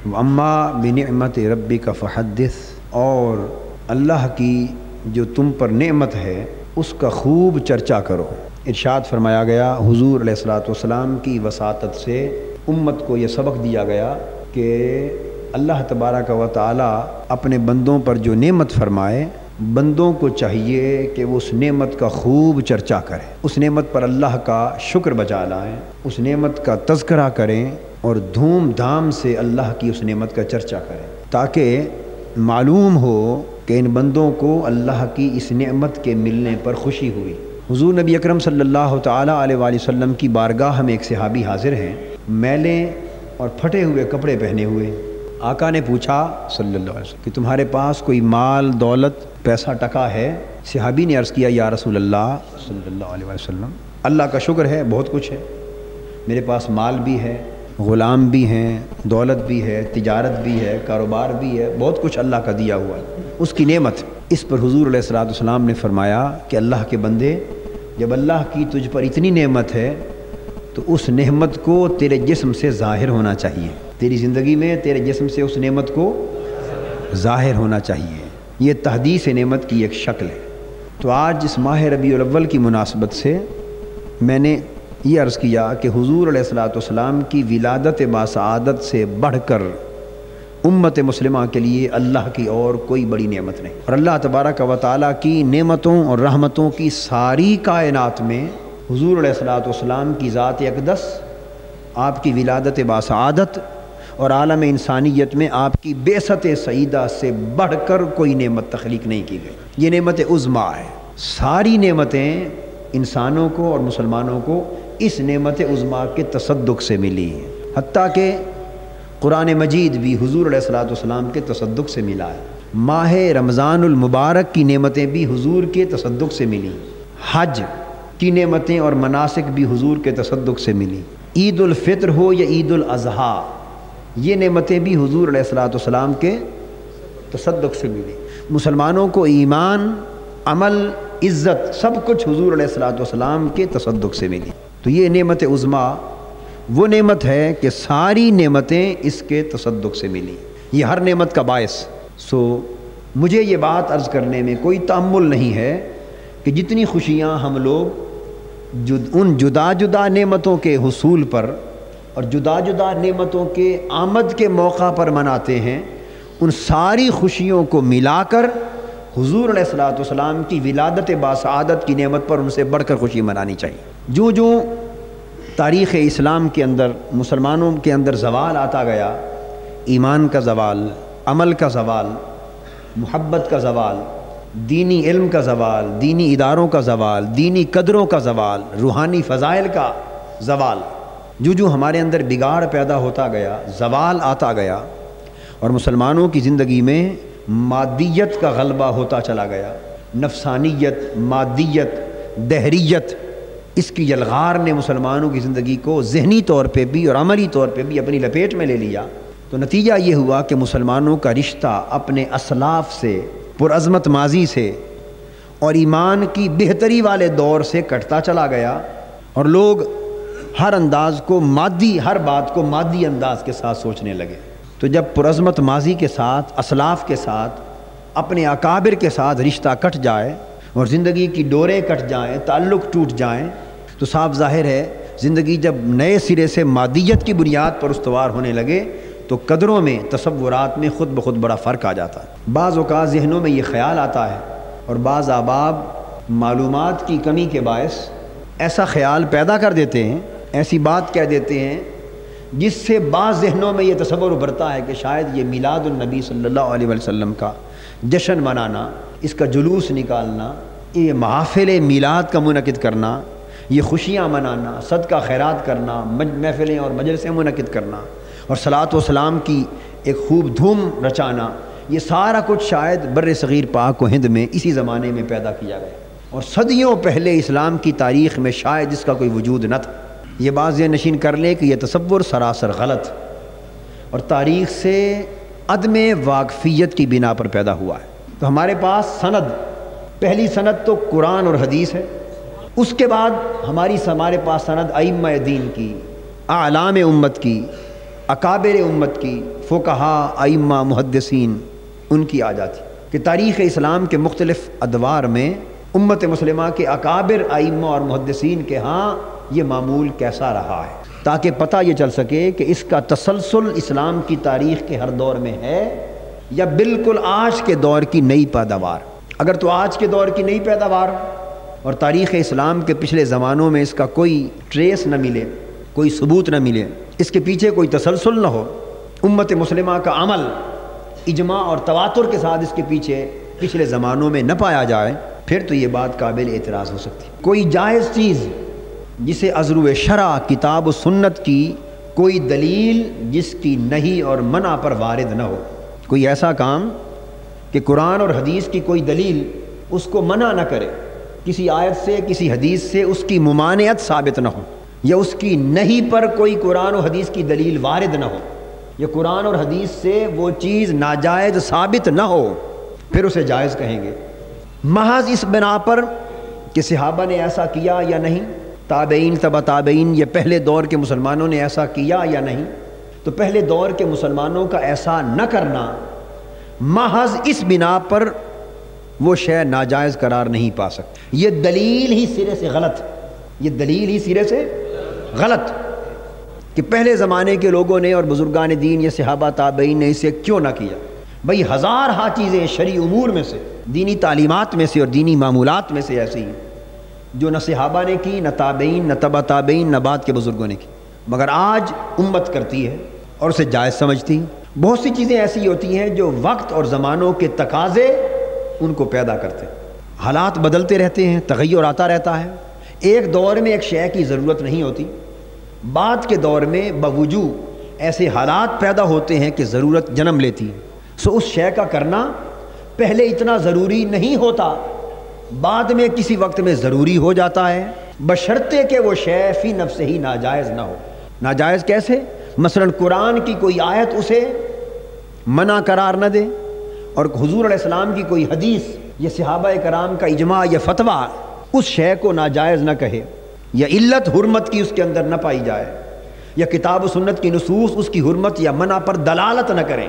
اما بنعمت ربک فحدث، اور اللہ کی جو تم پر نعمت ہے اس کا خوب چرچا کرو۔ ارشاد فرمایا گیا حضور علیہ الصلوۃ والسلام کی وساطت سے امت کو یہ سبق دیا گیا کہ اللہ تبارک و تعالی اپنے بندوں پر جو نعمت فرمائے، بندوں کو چاہیے کہ وہ اس نعمت کا خوب چرچا کریں، اس نعمت پر اللہ کا شکر بجا لائیں، اس نعمت کا تذکرہ کریں اور دھوم دھام سے اللہ کی اس نعمت کا چرچا کریں، تاکہ معلوم ہو کہ ان بندوں کو اللہ کی اس نعمت کے ملنے پر خوشی ہوئی۔ حضور نبی اکرم صلی اللہ تعالیٰ علیہ وآلہ وسلم کی بارگاہ میں ایک صحابی حاضر ہیں، میلے اور پھٹے ہوئے کپڑے پہنے ہوئے۔ آقا نے پوچھا صلی اللہ علیہ وسلم کہ تمہارے پاس کوئی مال دولت پیسہ ٹکا ہے؟ صحابی نے عرض کیا یا رسول اللہ صلی اللہ علیہ وسلم، اللہ کا شکر ہے بہت کچھ ہے، میرے پاس مال بھی ہے، غلام بھی ہیں، دولت بھی ہے، تجارت بھی ہے، کاروبار بھی ہے، بہت کچھ اللہ کا دیا ہوا ہے، اس کی نعمت۔ اس پر حضور علیہ الصلوۃ والسلام نے فرمایا کہ اللہ کے بندے، جب اللہ کی تجھ پر اتنی نعمت ہے تو اس نعمت کو تیرے جسم سے ظاہر ہونا چاہیے، تیری زندگی میں تیرے جسم سے اس نعمت کو ظاہر ہونا چاہیے۔ یہ تحدیث نعمت کی ایک شکل ہے۔ تو آج اس ماہ ربیع الاول کی مناسبت سے میں نے یہ عرض کیا کہ حضور علیہ الصلوۃ والسلام کی ولادت باسعادت سے بڑھ کر امت مسلمہ کے لیے اللہ کی اور کوئی بڑی نعمت نہیں، اور اللہ تبارک و تعالیٰ کی نعمتوں اور رحمتوں کی ساری کائنات میں حضور علیہ الصلوۃ والسلام کی ذات اقدس، آپ کی ولادت باسعادت اور عالم انسانیت میں آپ کی بعثت سعیدہ سے بڑھ کر کوئی نعمت تخلیق نہیں کی گئی۔ یہ نعمت عظمیٰ ہے۔ ساری نعمتیں انسانوں کو اور مسلمانوں کو اس نعمت عظمیٰ کے تصدق سے ملی ہیں، حتیٰ کہ قرآن مجید بھی حضور علیہ الصلوۃ والسلام کے تصدق سے ملا ہے۔ ماہ رمضان المبارک کی نعمتیں بھی حضور کے تصدق سے ملی، حج کی نعمتیں اور مناسک بھی حضور کے تصدق سے ملی، عید الفطر ہو یا عید الاضحیٰ، یہ نعمتیں بھی حضور علیہ الصلوۃ والسلام کے تصدق سے ملی۔ مسلمانوں کو ایمان، عمل، عزت سب کچھ حضور علیہ الصلوۃ والسلام کے تصدق سے ملی۔ تو یہ نعمت عظمیٰ وہ نعمت ہے کہ ساری نعمتیں اس کے تصدق سے ملی، یہ ہر نعمت کا باعث۔ مجھے یہ بات عرض کرنے میں کوئی تأمل نہیں ہے کہ جتنی خوشیاں ہم لوگ ان جدا جدا نعمتوں کے حصول پر اور جدا جدا نعمتوں کے آمد کے موقع پر مناتے ہیں، ان ساری خوشیوں کو ملا کر حضور علیہ الصلوۃ والسلام کی ولادت باسعادت کی نعمت پر ان سے بڑھ کر خوشی منانی چاہیے۔ جو جو تاریخ اسلام کے اندر مسلمانوں کے اندر زوال آتا گیا، ایمان کا زوال، عمل کا زوال، محبت کا زوال، دینی علم کا زوال، دینی اداروں کا زوال، دینی قدروں کا زوال، روحانی فضائل کا زوال، جو ہمارے اندر بگاڑ پیدا ہوتا گیا، زوال آتا گیا، اور مسلمانوں کی زندگی میں مادیت کا غلبہ ہوتا چلا گیا، نفسانیت، مادیت، دہریت، اس کی یلغار نے مسلمانوں کی زندگی کو ذہنی طور پہ بھی اور عملی طور پہ بھی اپنی لپیٹ میں لے لیا۔ تو نتیجہ یہ ہوا کہ مسلمانوں کا رشتہ اپنے اسلاف سے، پرعظمت ماضی سے اور ایمان کی بہتری والے دور سے کٹتا چلا گیا، اور لوگ ہر انداز کو مادی، ہر بات کو مادی انداز کے ساتھ سوچنے لگے۔ تو جب پرعظمت ماضی کے ساتھ، اسلاف کے ساتھ، اپنے اکابر کے ساتھ رشتہ کٹ جائے اور زندگی کی ڈوریں کٹ جائیں، تعلق ٹوٹ جائیں، تو صاف ظاہر ہے زندگی جب نئے سرے سے مادیت کی بنیاد پر استوار ہونے لگے تو قدروں میں، تصورات میں خود بخود بڑا فرق آ جاتا ہے۔ بعض اوقات ذہنوں میں یہ خیال آتا ہے، اور بعض احباب معلومات کی کمی کے باعث ایسا خیال پیدا کر دیتے ہیں، ایسی بات کہہ دیتے ہیں جس سے بعض ذہنوں میں یہ تصور ابھرتا ہے کہ شاید یہ میلاد النبی صلی اللہ علیہ وسلم کا جشن منانا، اس کا جلوس نکالنا، یہ محافل میلاد کا منعقد کرنا، یہ خوشیاں منانا، صدقہ خیرات کرنا، محفلیں اور مجلسیں منعقد کرنا اور صلاۃ و سلام کی ایک خوب دھوم رچانا، یہ سارا کچھ شاید بر صغیر پاک و ہند میں اسی زمانے میں پیدا کیا گیا، اور صدیوں پہلے اسلام کی تاریخ میں شاید اس کا کوئی وجود نہ تھا۔ یہ بات ذہن نشین کر لیں کہ یہ تصور سراسر غلط اور تاریخ سے عدم واقفیت کی بنا پر پیدا ہوا ہے۔ تو ہمارے پاس سند، پہلی سند تو قرآن اور حدیث ہے، اس کے بعد ہمارے پاس سند ائمہ دین کی، اعلام امت کی، اکابر امت کی، فقہا ائمہ محدثین ان کی آ جاتی کہ تاریخ اسلام کے مختلف ادوار میں امت مسلمہ کے اکابر ائمہ اور محدثین کے ہاں یہ معمول کیسا رہا ہے، تاکہ پتہ یہ چل سکے کہ اس کا تسلسل اسلام کی تاریخ کے ہر دور میں ہے یا بالکل آج کے دور کی نئی پیداوار۔ اگر تو آج کے دور کی نئی پیداوار اور تاریخ اسلام کے پچھلے زمانوں میں اس کا کوئی ٹریس نہ ملے، کوئی ثبوت نہ ملے، اس کے پیچھے کوئی تسلسل نہ ہو، امت مسلمہ کا عمل اجماع اور تواتر کے ساتھ اس کے پیچھے پچھلے زمانوں میں نہ پایا جائے، پھر تو یہ بات قابل اعتراض ہو سکتی ہے۔ کوئی جائز چیز جسے عذرو شرع کتاب و سنت کی کوئی دلیل جس کی نہیں اور منع پر وارد نہ ہو، کوئی ایسا کام کہ قرآن اور حدیث کی کوئی دلیل اس کو منع نہ کرے، کسی آیت سے کسی حدیث سے اس کی ممانعت ثابت نہ ہو، یا اس کی نہیں پر کوئی قرآن و حدیث کی دلیل وارد نہ ہو، یا قرآن اور حدیث سے وہ چیز ناجائز ثابت نہ ہو، پھر اسے جائز کہیں گے۔ محض اس بنا پر کہ صحابہ نے ایسا کیا یا نہیں، تابعین تبع تابعین یہ پہلے دور کے مسلمانوں نے ایسا کیا یا نہیں، تو پہلے دور کے مسلمانوں کا ایسا نہ کرنا محض اس بنا پر وہ شے ناجائز قرار نہیں پا سکتی۔ یہ دلیل ہی سرے سے غلط، یہ دلیل ہی سرے سے غلط کہ پہلے زمانے کے لوگوں نے اور بزرگان دین یا صحابہ تابعین نے اسے کیوں نہ کیا۔ بھئی ہزارہا چیزیں شرعی امور میں سے، دینی تعلیمات میں سے اور دینی معمولات میں سے ایسی ہیں جو نہ صحابہ نے کی، نہ تابعین، نہ تبع تابعین، نہ بعد کے بزرگوں نے کی، مگر آج امت کرتی ہے اور اسے جائز سمجھتی ہے۔ بہت سی چیزیں ایسی ہوتی ہیں جو وقت اور زمانوں کے تقاضے ان کو پیدا کرتے ہیں، حالات بدلتے رہتے ہیں، تغیر آتا رہتا ہے۔ ایک دور میں ایک شے کی ضرورت نہیں ہوتی، بعد کے دور میں باوجود ایسے حالات پیدا ہوتے ہیں کہ ضرورت جنم لیتی ہے، سو اس شے کا کرنا پہلے اتنا ضروری نہیں ہوتا، بعد میں کسی وقت میں ضروری ہو جاتا ہے، بشرطے کہ وہ شے فی نفس ہی ناجائز نہ ہو۔ ناجائز کیسے؟ مثلا قرآن کی کوئی آیت اسے منع قرار نہ دے، اور حضور علیہ السلام کی کوئی حدیث یا صحابہ کرام کا اجماع یا فتویٰ اس شے کو ناجائز نہ کہے، یا علت حرمت کی اس کے اندر نہ پائی جائے، یا کتاب و سنت کی نصوص اس کی حرمت یا منع پر دلالت نہ کریں،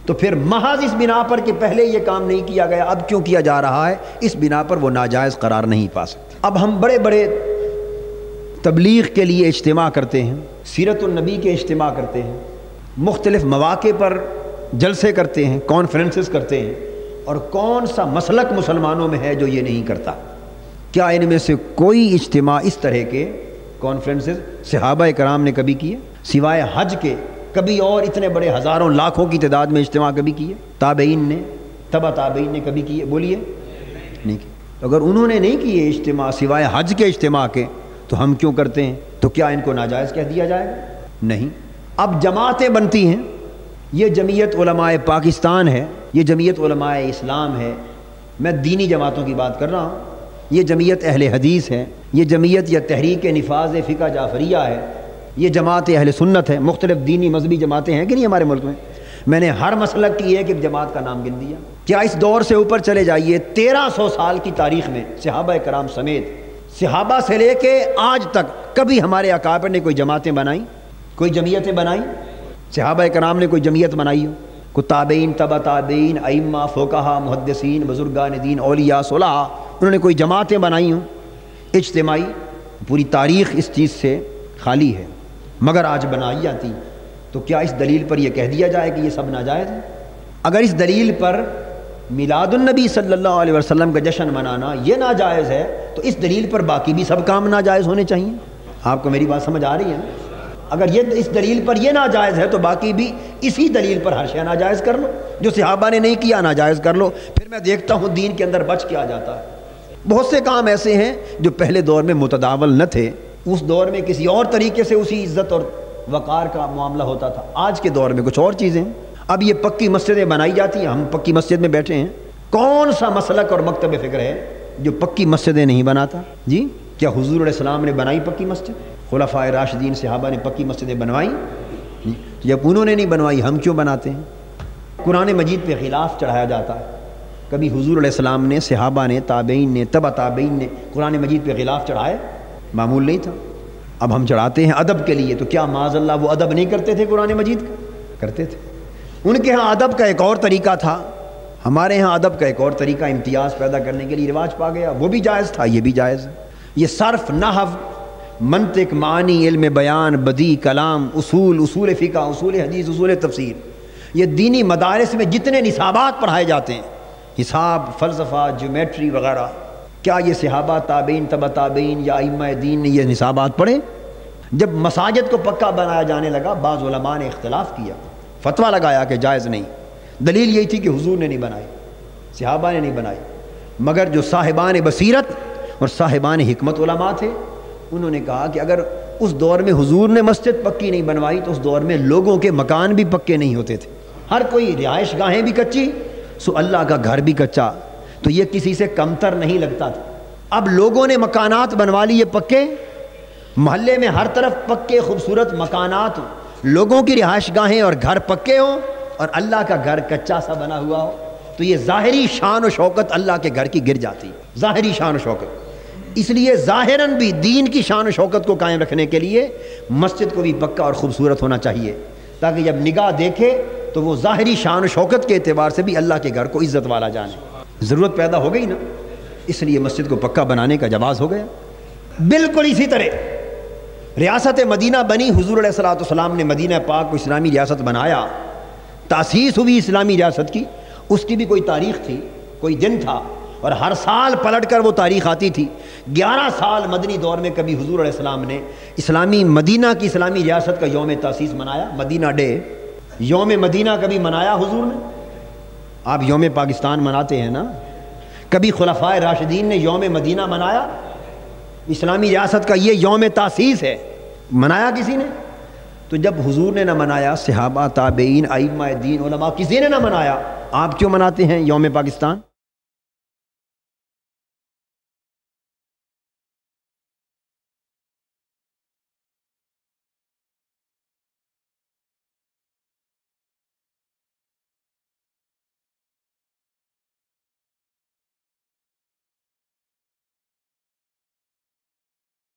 تو پھر محض اس بنا پر کہ پہلے یہ کام نہیں کیا گیا اب کیوں کیا جا رہا ہے، اس بنا پر وہ ناجائز قرار نہیں پا سکتے۔ اب ہم بڑے بڑے تبلیغ کے لیے اجتماع کرتے ہیں، سیرت النبی کے اجتماع کرتے ہیں، مختلف مواقع پر جلسے کرتے ہیں، کانفرنسز کرتے ہیں، اور کون سا مسلک مسلمانوں میں ہے جو یہ نہیں کرتا؟ کیا ان میں سے کوئی اجتماع اس طرح کے کانفرنسز صحابہ کرام نے کبھی کیے سوائے حج کے؟ کبھی اور اتنے بڑے ہزاروں لاکھوں کی تعداد میں اجتماع کبھی کیے؟ تابعین نے تبع تابعین نے کبھی کیے؟ بولیے، نہیں کیے۔ اگر انہوں نے نہیں کیے اجتماع سوائے حج کے اجتماع کے، تو ہم کیوں کرتے ہیں؟ تو کیا ان کو ناجائز کہہ دیا جائے گا؟ نہیں۔ اب جماعتیں بنتی ہیں، یہ جمعیت علماء پاکستان ہے، یہ جمعیت علماء اسلام ہے، میں دینی جماعتوں کی بات کر رہا ہوں، یہ جمعیت اہل حدیث ہے، یہ جمعیت یا تحریک نفاذ فقہ جعفریہ ہے، یہ جماعت اہل سنت ہے، مختلف دینی مذہبی جماعتیں ہیں کہ نہیں ہمارے ملک میں؟ میں نے ہر مسلک کی ایک ایک جماعت کا نام گن دیا۔ کیا اس دور سے اوپر چلے جائیے، 1300 سال کی تاریخ میں صحابہ کرام سمیت، صحابہ سے لے کے آج تک کبھی ہمارے اکابر نے کوئی جماعتیں بنائیں، کوئی جمعیتیں بنائیں؟ صحابہ کرام نے کوئی جمعیت بنائی ہو؟ کوئی تابعین تبع تابعین ائمہ فقہا محدثین بزرگان دین اولیاء صلحاء انہوں نے کوئی جماعتیں بنائی ہوں اجتماعی؟ پوری تاریخ اس چیز سے خالی ہے، مگر آج بنائی جاتی۔ تو کیا اس دلیل پر یہ کہہ دیا جائے کہ یہ سب ناجائز ہے؟ اگر اس دلیل پر میلاد النبی صلی اللہ علیہ وسلم کا جشن منانا یہ ناجائز ہے، تو اس دلیل پر باقی بھی سب کام ناجائز ہونے چاہیے۔ آپ کو میری بات سمجھ آ رہی ہے نا؟ اگر یہ اس دلیل پر یہ ناجائز ہے تو باقی بھی اسی دلیل پر ہر شے ناجائز کر لو، جو صحابہ نے نہیں کیا ناجائز کر لو، پھر میں دیکھتا ہوں دین کے اندر بچ کے آ جاتا ہے۔ بہت سے کام ایسے ہیں جو پہلے دور میں متداول نہ تھے، اس دور میں کسی اور طریقے سے اسی عزت اور وقار کا معاملہ ہوتا تھا، آج کے دور میں کچھ اور چیزیں ہیں۔ اب یہ پکی مسجدیں بنائی جاتی ہیں، ہم پکی مسجد میں بیٹھے ہیں، کون سا مسلک اور مکتب فکر ہے جو پکی مسجدیں نہیں بناتا؟ جی کیا حضور علیہ السلام نے بنائی پکی مسجد؟ خلفائے راشدین صحابہ نے پکی مسجدیں بنوائیں؟ جب انہوں نے نہیں بنوائی ہم کیوں بناتے ہیں؟ قرآن مجید پہ خلاف چڑھایا جاتا ہے، کبھی حضور علیہ السلام نے، صحابہ نے، تابعین نے، تبع تابعین نے قرآن مجید پہ خلاف چڑھائے؟ معمول نہیں تھا۔ اب ہم چڑھاتے ہیں ادب کے لیے، تو کیا معاذ اللہ وہ ادب نہیں کرتے تھے؟ قرآن مجید کا کرتے تھے۔ ان کے ہاں ادب کا ایک اور طریقہ تھا، ہمارے ہاں ادب کا ایک اور طریقہ امتیاز پیدا کرنے کے لیے رواج پا گیا، وہ بھی جائز تھا، یہ بھی جائز ہے۔ یہ صرف، نحو، منطق، معانی، علم بیان، بدیع، کلام، اصول فقہ، اصول حدیث، اصول تفسیر، یہ دینی مدارس میں جتنے نصابات پڑھائے جاتے ہیں، حساب، فلسفہ، جیومیٹری وغیرہ، کیا یہ صحابہ، تابعین، تبع تابعین یا ائمہ دین نے یہ نصابات پڑھے؟ جب مساجد کو پکا بنایا جانے لگا، بعض علماء نے اختلاف کیا، فتویٰ لگایا کہ جائز نہیں۔ دلیل یہی تھی کہ حضور نے نہیں بنائی، صحابہ نے نہیں بنائی، مگر جو صاحبان بصیرت اور صاحبان حکمت علماء تھے، انہوں نے کہا کہ اگر اس دور میں حضور نے مسجد پکی نہیں بنوائی تو اس دور میں لوگوں کے مکان بھی پکے نہیں ہوتے تھے، ہر کوئی رہائش گاہیں بھی کچی، سو اللہ کا گھر بھی کچا، تو یہ کسی سے کمتر نہیں لگتا تھا۔ اب لوگوں نے مکانات بنوا لیے پکے، محلے میں ہر طرف پکے خوبصورت مکانات ہوں، لوگوں کی رہائش گاہیں اور گھر پکے ہوں اور اللہ کا گھر کچا سا بنا ہوا ہو، تو یہ ظاہری شان و شوکت اللہ کے گھر کی گر جاتی، ظاہری شان و شوکت۔ اس لیے ظاہراً بھی دین کی شان و شوکت کو قائم رکھنے کے لیے مسجد کو بھی پکا اور خوبصورت ہونا چاہیے، تاکہ جب نگاہ دیکھے تو وہ ظاہری شان و شوکت کے اعتبار سے بھی اللہ کے گھر کو عزت والا جانے۔ ضرورت پیدا ہو گئی نا، اس لیے مسجد کو پکا بنانے کا جواز ہو گیا۔ بالکل اسی طرح ریاست مدینہ بنی، حضور علیہ الصلوۃ والسلام نے مدینہ پاک کو اسلامی ریاست بنایا، تاسیس ہوئی اسلامی ریاست کی، اس کی بھی کوئی تاریخ تھی، کوئی دن تھا، اور ہر سال پلٹ کر وہ تاریخ آتی تھی۔ 11 سال مدنی دور میں کبھی حضور علیہ السلام نے اسلامی مدینہ کی اسلامی ریاست کا یوم تاسیس منایا، مدینہ ڈے، یوم مدینہ کبھی منایا حضور نے؟ آپ یوم پاکستان مناتے ہیں نا، کبھی خلفائے راشدین نے یوم مدینہ منایا؟ اسلامی ریاست کا یہ یوم تاسیس ہے، منایا کسی نے؟ تو جب حضور نے نہ منایا، صحابہ، تابعین، ائمہ دین، علماء، کسی نے نہ منایا، آپ کیوں مناتے ہیں یوم پاکستان؟